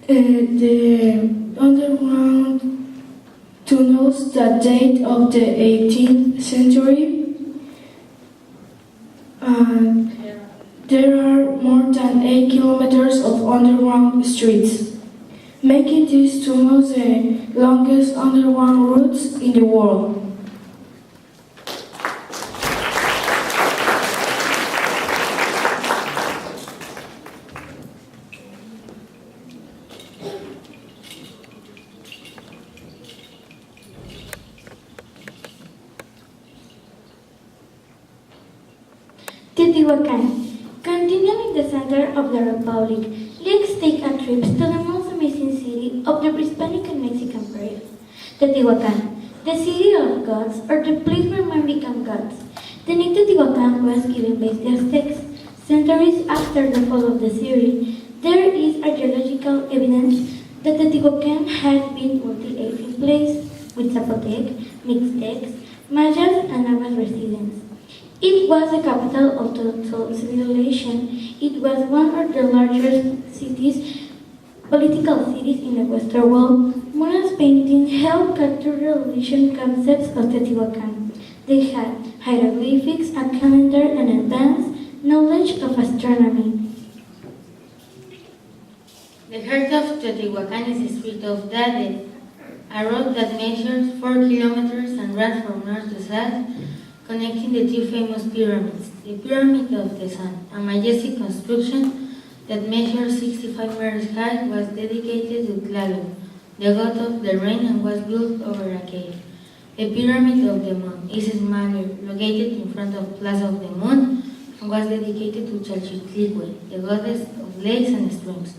The underground tunnels that date of the 18th century. There are more than 8 kilometers of underground streets, making these tunnels the longest underground routes in the world. Teotihuacan. Continuing the center of the Republic, let's take a trip to the most amazing city of the Hispanic and Mexican period, Teotihuacan, the city of gods, or the place where men become gods. The name Teotihuacan was given by the Aztecs. Centuries after the fall of the city, there is archaeological evidence that Teotihuacan had been multi-ethnic place, with Zapotec, Mixtecs, Mayas, and Nahuatl residents. It was the capital of total civilization. It was one of the largest political cities in the Western world. Murals painting helped capture the religion concepts of Teotihuacan. They had hieroglyphics, a calendar, and advanced knowledge of astronomy. The heart of Teotihuacan is the Strait of the Dead, a road that measures 4 kilometers and runs from north to south, connecting the two famous pyramids, the Pyramid of the Sun, a majestic construction that measures 65 meters high, was dedicated to Tlaloc, the god of the rain, and was built over a cave. The Pyramid of the Moon is smaller, located in front of Plaza of the Moon, and was dedicated to Chalchitlicue, the goddess of lakes and streams.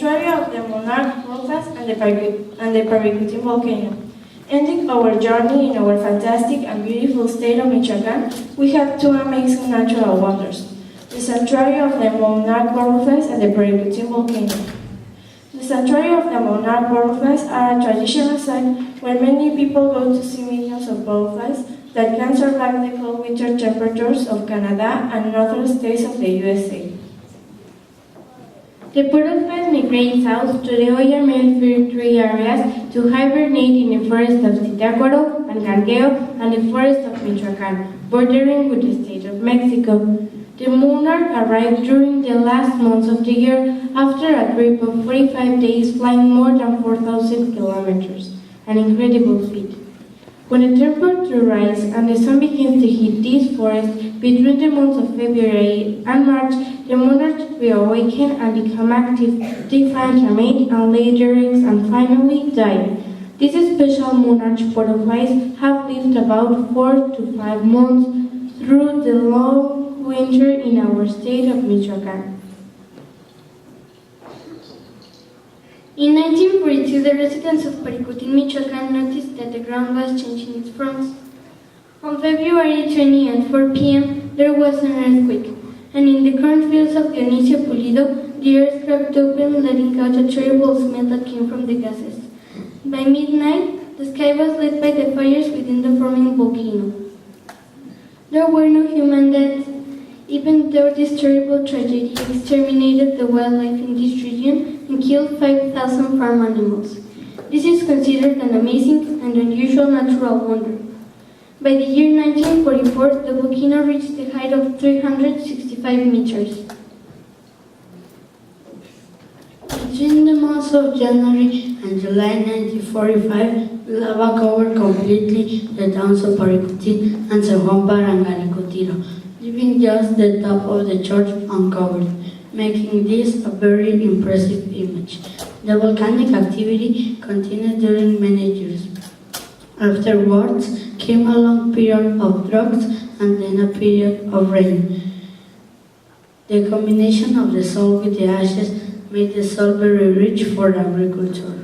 sanctuary of the monarch Rufus and the Pericutin volcano. Ending our journey in our fantastic and beautiful state of Michoacan, we have two amazing natural wonders, the sanctuary of the monarch Rufus and the Pericutin volcano. The The sanctuary of the monarch butterflies are a traditional site where many people go to see millions of butterflies that can survive the cold winter temperatures of Canada and northern states of the USA. The butterflies migrate south to the Hoya migratory areas to hibernate in the forest of Zitácuaro and Gangueo and the forest of Michoacán, bordering with the state of Mexico. The monarch arrived during the last months of the year after a trip of 45 days flying more than 4,000 kilometers, an incredible feat. When the temperature rises and the sun begins to heat these forests between the months of February and March, the monarchs reawaken and become active. They find a mate and lay their eggs and finally die. These special monarch butterflies have lived about 4 to 5 months through the long winter in our state of Michoacán. In 1942, the residents of Paricutin, Michoacán noticed that the ground was changing its forms. On February 20 at 4 p.m., there was an earthquake, and in the cornfields of Dionisio Pulido, the earth cracked open, letting out a terrible smell that came from the gases. By midnight, the sky was lit by the fires within the forming volcano. There were no human deaths, even though this terrible tragedy exterminated the wildlife in this region and killed 5,000 farm animals. This is considered an amazing and unusual natural wonder. By the year 1944, the volcano reached the height of 365 meters. Between the months of January and July 1945, lava covered completely the towns of Paricutin and San Juan Parangaricutiro, leaving just the top of the church uncovered, making this a very impressive image. The volcanic activity continued during many years. Afterwards came a long period of drought and then a period of rain. The combination of the salt with the ashes made the soil very rich for agriculture.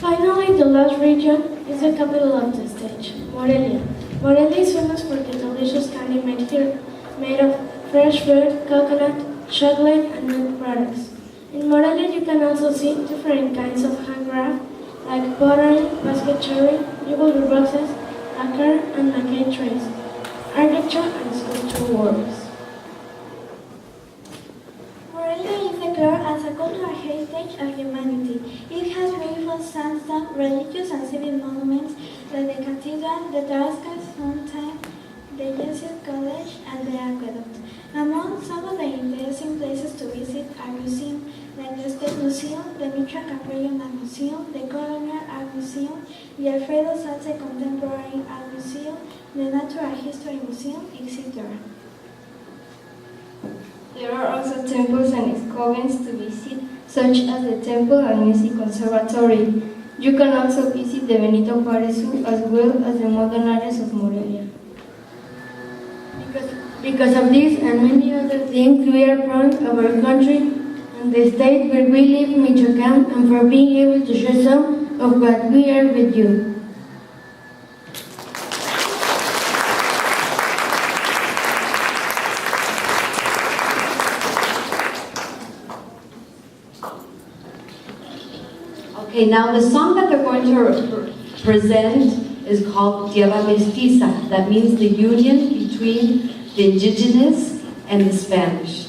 Finally, the last region is the capital of the state, Morelia. Morelia is famous for the delicious candy made here, made of fresh fruit, coconut, chocolate, and milk products. In Morelia, you can also see different kinds of handcraft, like pottery, basket cherry, jewelry boxes, lacquer and lacquer trays, architecture and sculpture works. Morelia is declared as a cultural heritage of humanity. It has beautiful sandstone, religious and civic monuments like the cathedral, the Tarascas Fountain, the Jesuit College, and the aqueduct. Among some of the interesting places to visit are museums like the State Museum, the Michoacan Regional Museum, the Colonial Art Museum, the Alfredo Salce Contemporary Art Museum, the Natural History Museum, etc. There are also temples and excavations to visit, such as the Temple and Music Conservatory. You can also visit the Benito Juárez Zoo as well as the modern areas of Morelia. Because of this and many other things, we are proud of our country and the state where we live, Michoacán, and for being able to share some of what we are with you. Okay, now the song that they're going to present is called Tierra Mestiza. That means the union between the indigenous and the Spanish.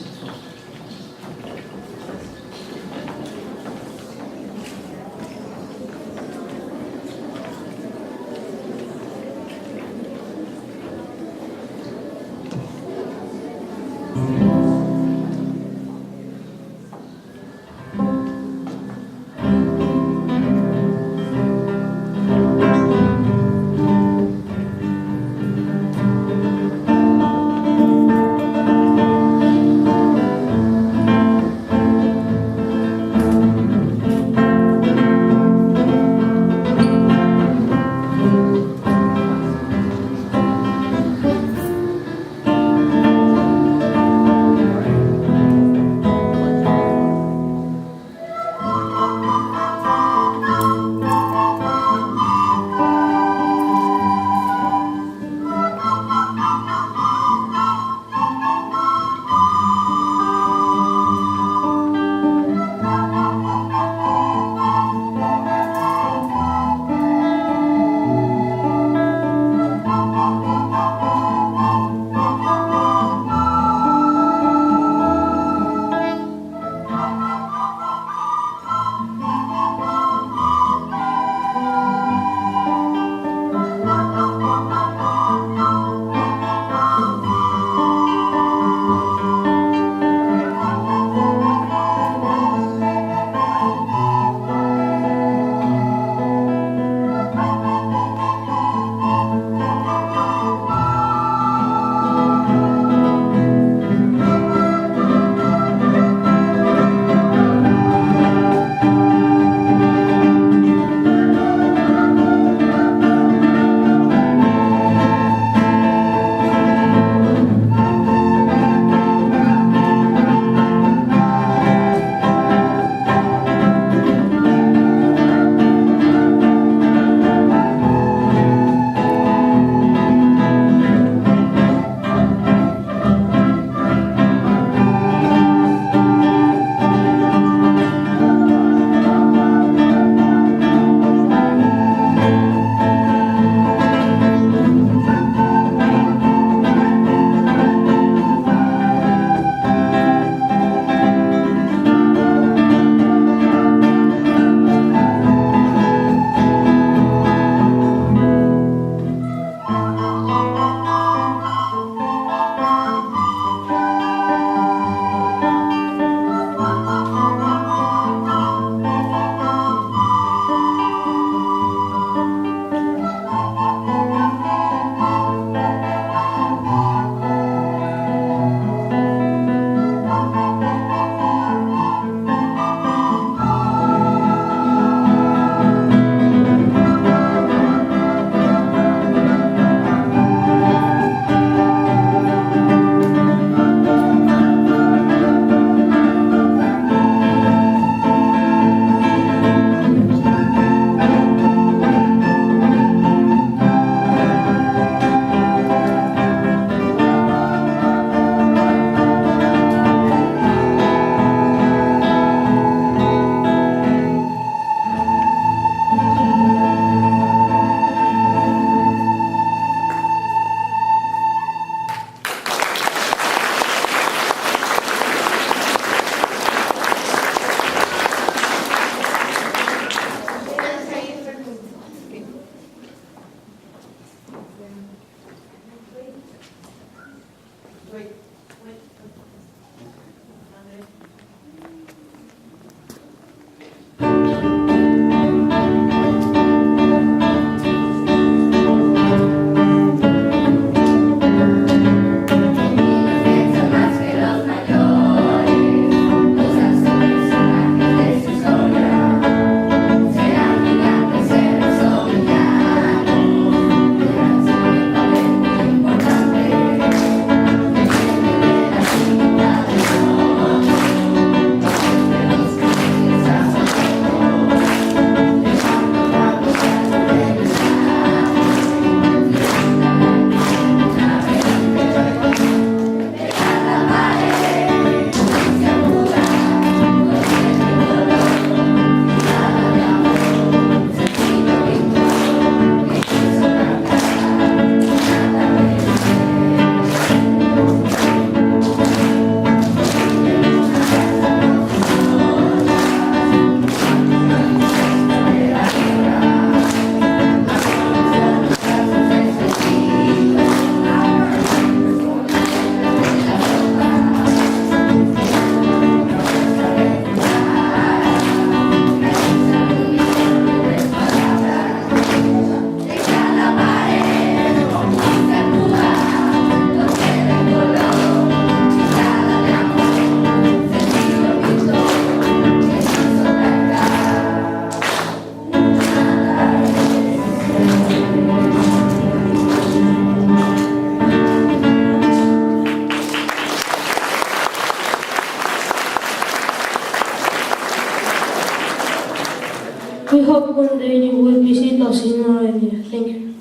We hope one day you will visit us in our area. Thank you.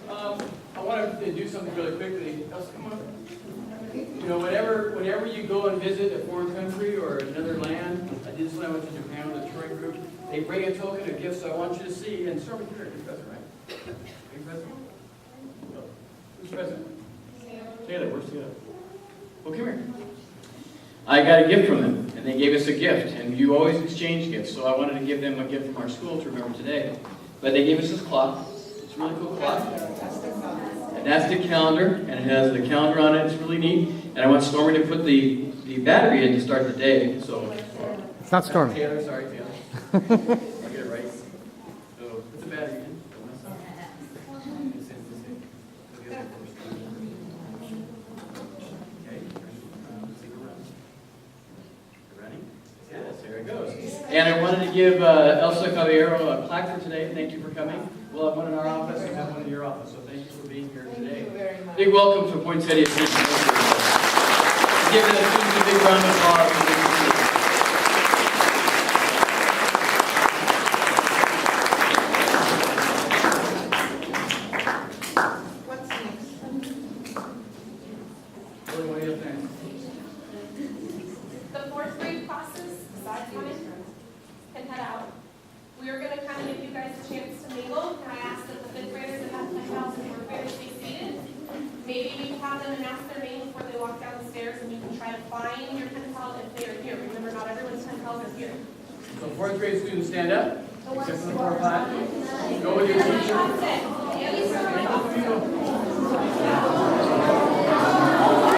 I want to do something really quickly. Elsa, come on. You know, whenever you go and visit a foreign country or another land, I did this when I went to Japan with a touring group, they bring a token of gifts, so I want you to see, and start with here, you're present, right? Are you present? No. Who's present? Taylor, where's Taylor? Well, come here. I got a gift from them, and they gave us a gift, and you always exchange gifts, so I wanted to give them a gift from our school to remember today. But they gave us this clock. It's a really cool clock. That's the calendar, and it has the calendar on it. It's really neat. And I want Stormy to put the battery in to start the day. So It's not Stormy. Taylor, sorry, Taylor. I'll get it right. So put the battery in. Okay. Ready? Yes, there it goes. And I wanted to give Elsa Caballero a plaque for today. Thank you for coming. We'll have one in our office and have one in your office. So thank you for being here today. Thank you very much. Big welcome to Poinsettia Students. Give the students a big round of applause. What's next? What do you think? The fourth grade classes, besides coming, can head out. We are going to kind of give you guys a chance to mingle. Can I ask that the fifth graders that have Penpals and fourth graders stay seated? Maybe we can have them announce their name before they walk down the stairs, and you can try to find your Penpal if they are here. Remember, not everyone's Penpals are here. So fourth grade students stand up. Except for the 4 or 5. Go with your teacher.